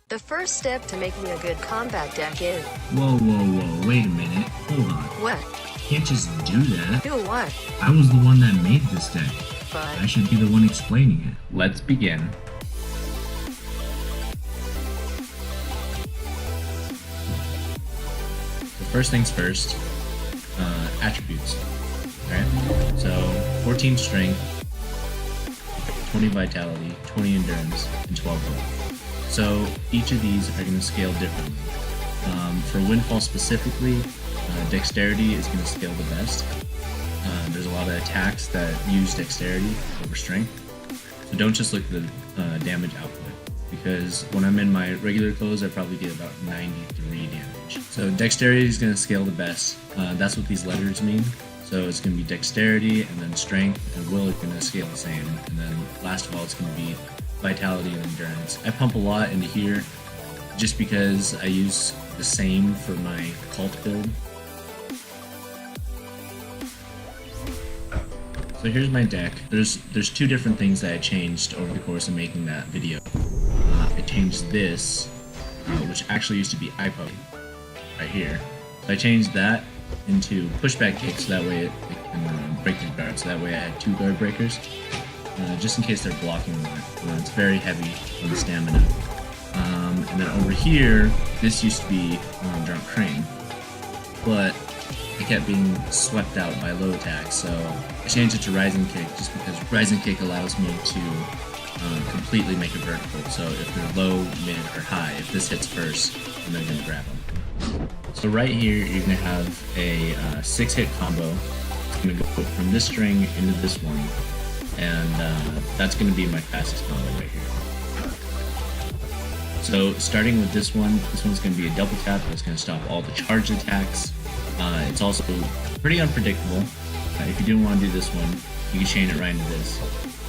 The first step to making a good combat deck is... Whoa, wait a minute. Hold on. What? Can't just do that. Do what? I was the one that made this deck. But... I should be the one explaining it. Let's begin. So first things first, attributes. Alright, so 14 strength, 20 vitality, 20 endurance, and 12 will. So each of these are going to scale differently. For Windfall specifically, dexterity is going to scale the best. There's a lot of attacks that use dexterity over strength. So don't just look at the damage output, because when I'm in my regular clothes, I probably get about 93 damage. So dexterity is going to scale the best. That's what these letters mean. So it's going to be dexterity, and then strength, and will is going to scale the same. And then last of all, it's going to be vitality and endurance. I pump a lot into here just because I use the same for my cult build. So here's my deck. There's two different things that I changed over the course of making that video. I changed this, which actually used to be IPO, right here. So I changed that into pushback kick, so that way it can break their guard. So that way I had 2 guard breakers, just in case they're blocking more. It's very heavy on the stamina. And then over here, this used to be Drunk Crane, but I kept being swept out by low attacks, so I changed it to Rising Kick, just because Rising Kick allows me to completely make a vertical. So if they're low, mid, or high, if this hits first, then they're going to grab them. So right here, you're going to have a 6-hit combo. It's going to go from this string into this one, and that's going to be my fastest combo right here. So starting with this one's going to be a double tap that's going to stop all the charged attacks. It's also pretty unpredictable. If you didn't want to do this one, you can chain it right into this,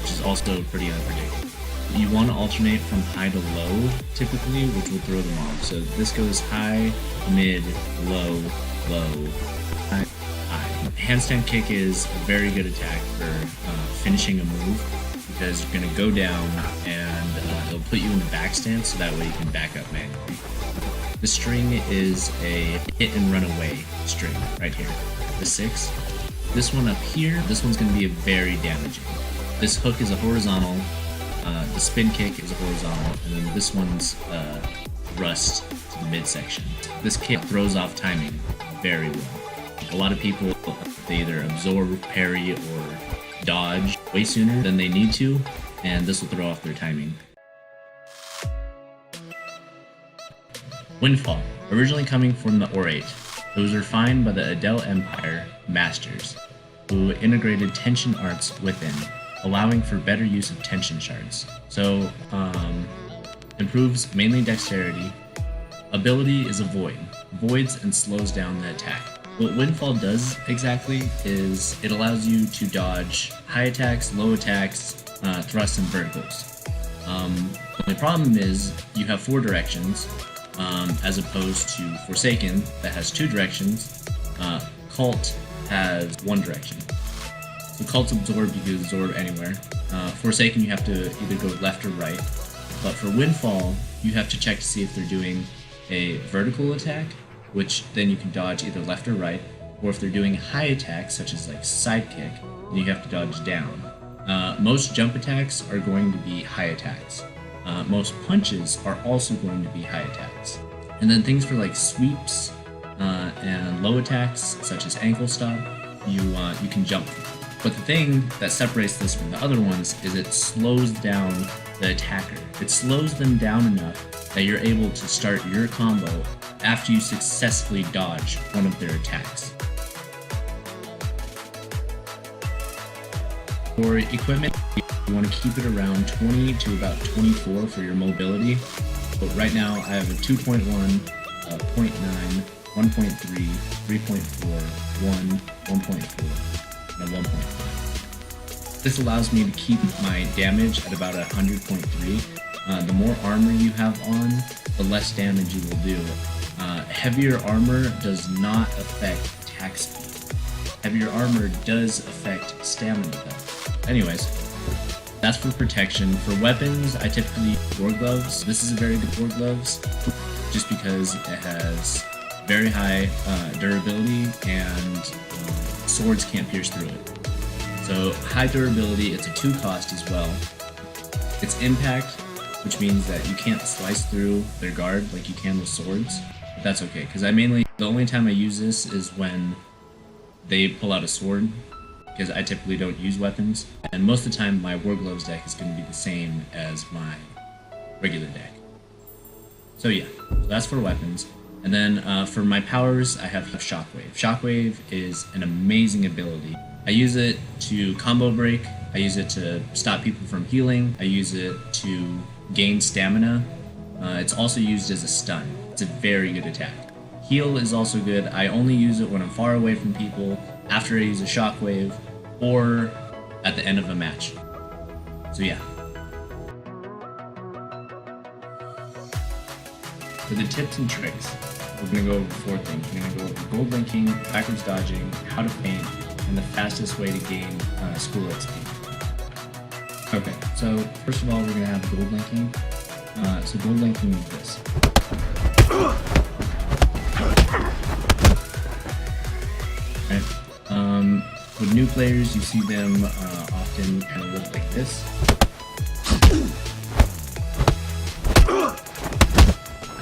which is also pretty unpredictable. You want to alternate from high to low, typically, which will throw them off. So this goes high, mid, low, low, high, high. Handstand kick is a very good attack for finishing a move, because you're going to go down and it'll put you in the back stance, so that way you can back up manually. The string is a hit and run away string right here. The 6. This one up here, this one's going to be very damaging. This hook is a horizontal, the spin kick is a horizontal, and then this one's rust to the midsection. This kick throws off timing very well. A lot of people, they either absorb, parry, or dodge way sooner than they need to, and this will throw off their timing. Windfall, originally coming from the Orate. It was refined by the Adel Empire Masters, who integrated tension arts within, allowing for better use of tension shards. So, improves mainly dexterity. Ability is a void. Voids and slows down the attack. What Windfall does exactly is it allows you to dodge high attacks, low attacks, thrusts, and verticals. The problem is you have 4 directions, as opposed to Forsaken that has 2 directions. Cult has 1 direction. So Cult's absorb, you can absorb anywhere. Forsaken, you have to either go left or right. But for Windfall, you have to check to see if they're doing a vertical attack, which then you can dodge either left or right, or if they're doing high attacks, such as like sidekick, then you have to dodge down. Most jump attacks are going to be high attacks. Most punches are also going to be high attacks. And then things for like sweeps and low attacks, such as ankle stop, you can jump. But the thing that separates this from the other ones is it slows down the attacker. It slows them down enough that you're able to start your combo after you successfully dodge one of their attacks. For equipment, you want to keep it around 20 to about 24 for your mobility. But right now I have a 2.1, 0.9, 1.3, 3.4, 1, 1.4. And a 1.5. This allows me to keep my damage at about 100.3. The more armor you have on, the less damage you will do. Heavier armor does not affect attack speed. Heavier armor does affect stamina though. Anyways, That's for protection. For weapons, I typically use war gloves. This is a very good war gloves, just because it has very high durability and swords can't pierce through it. So high durability, it's a 2 cost as well. It's impact, which means that you can't slice through their guard like you can with swords. But that's okay, because the only time I use this is when they pull out a sword, because I typically don't use weapons, and most of the time my war gloves deck is going to be the same as my regular deck. So yeah, so that's for weapons. And then for my powers, I have Shockwave. Shockwave is an amazing ability. I use it to combo break, I use it to stop people from healing, I use it to gain stamina. It's also used as a stun. It's a very good attack. Heal is also good. I only use it when I'm far away from people, after I use a Shockwave, or at the end of a match. So yeah. For the tips and tricks, we're going to go over 4 things. We're going to go over gold linking, backwards dodging, how to feint, and the fastest way to gain school XP. Okay, so first of all, we're going to have gold linking. So gold linking is this. Right. With new players, you see them often kind of look like this.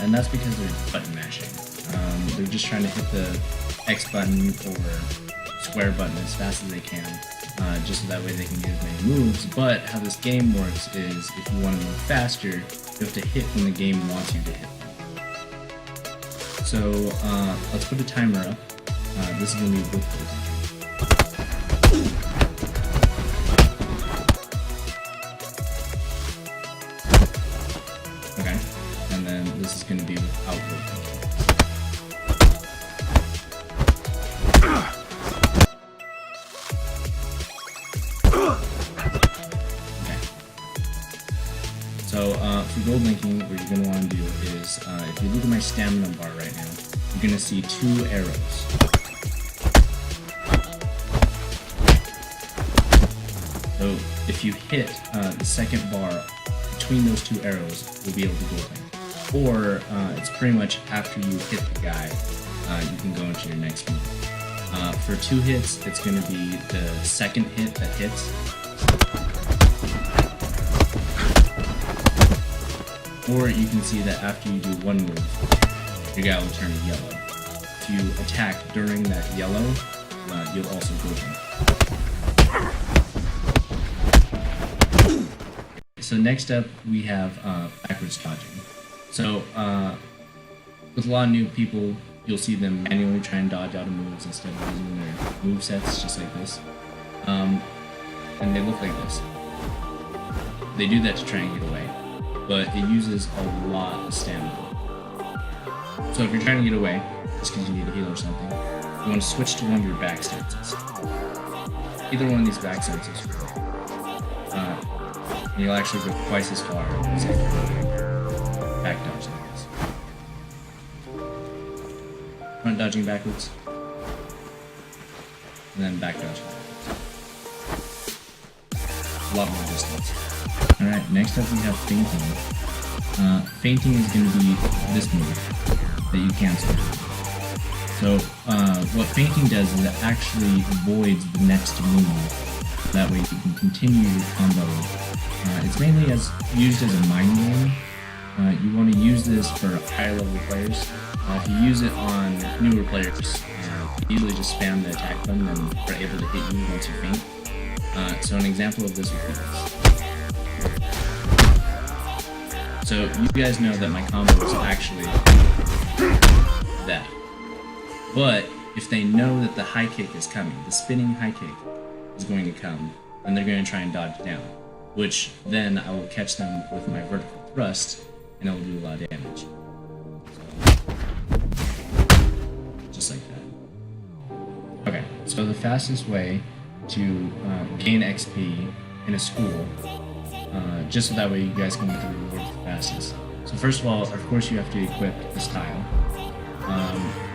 And that's because they're button mashing. They're just trying to hit the X button or square button as fast as they can, just so that way they can get as many moves. But how this game works is, if you want to move faster, you have to hit when the game wants you to hit them. So let's put a timer up. This is going to be with gold. Okay, and then this is going to be without gold. So for gold linking, what you're going to want to do is, if you look at my stamina bar right now, you're going to see 2 arrows. So if you hit the second bar between those 2 arrows, you'll be able to gold link. Or it's pretty much after you hit the guy, you can go into your next move. For 2 hits, it's going to be the second hit that hits. Or you can see that after you do 1 move, your guy will turn yellow. If you attack during that yellow, you'll also gold link. So next up, we have backwards dodging. So with a lot of new people, you'll see them manually try and dodge out of moves instead of using their move sets, just like this. And they look like this. They do that to try and get away, but it uses a lot of stamina. So if you're trying to get away, just because you need to heal or something, you want to switch to one of your back stances. Either one of these back stances will work. And you'll actually go twice as far as if you're back dodging like this. Front dodging backwards, and then back dodging backwards. A lot more distance. Alright, next up we have feinting. Feinting is going to be this move that you cancel. So what feinting does is it actually avoids the next move. That way you can continue your combo. It's mainly used as a mind game. You want to use this for higher level players. If you use it on newer players, you usually just spam the attack button and they're able to hit you once you feint. So an example of this would be this. So you guys know that my combo is actually that. But if they know that the high kick is coming, the spinning high kick is going to come, then they're going to try and dodge down, which then I will catch them with my vertical thrust, and I will do a lot of damage. So, just like that. Okay, so the fastest way to gain XP in a school, just so that way you guys can get the rewards the fastest. So first of all, of course you have to equip this tile.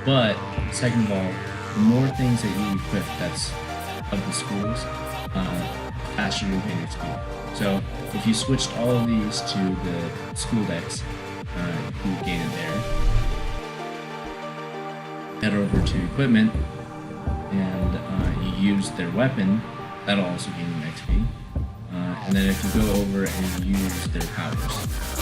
But second of all, the more things that you equip that's of the schools, faster you gain XP. So if you switched all of these to the school decks, you would gain it there. Head over to equipment, and you use their weapon, that'll also gain them XP. And then if you go over and use their powers,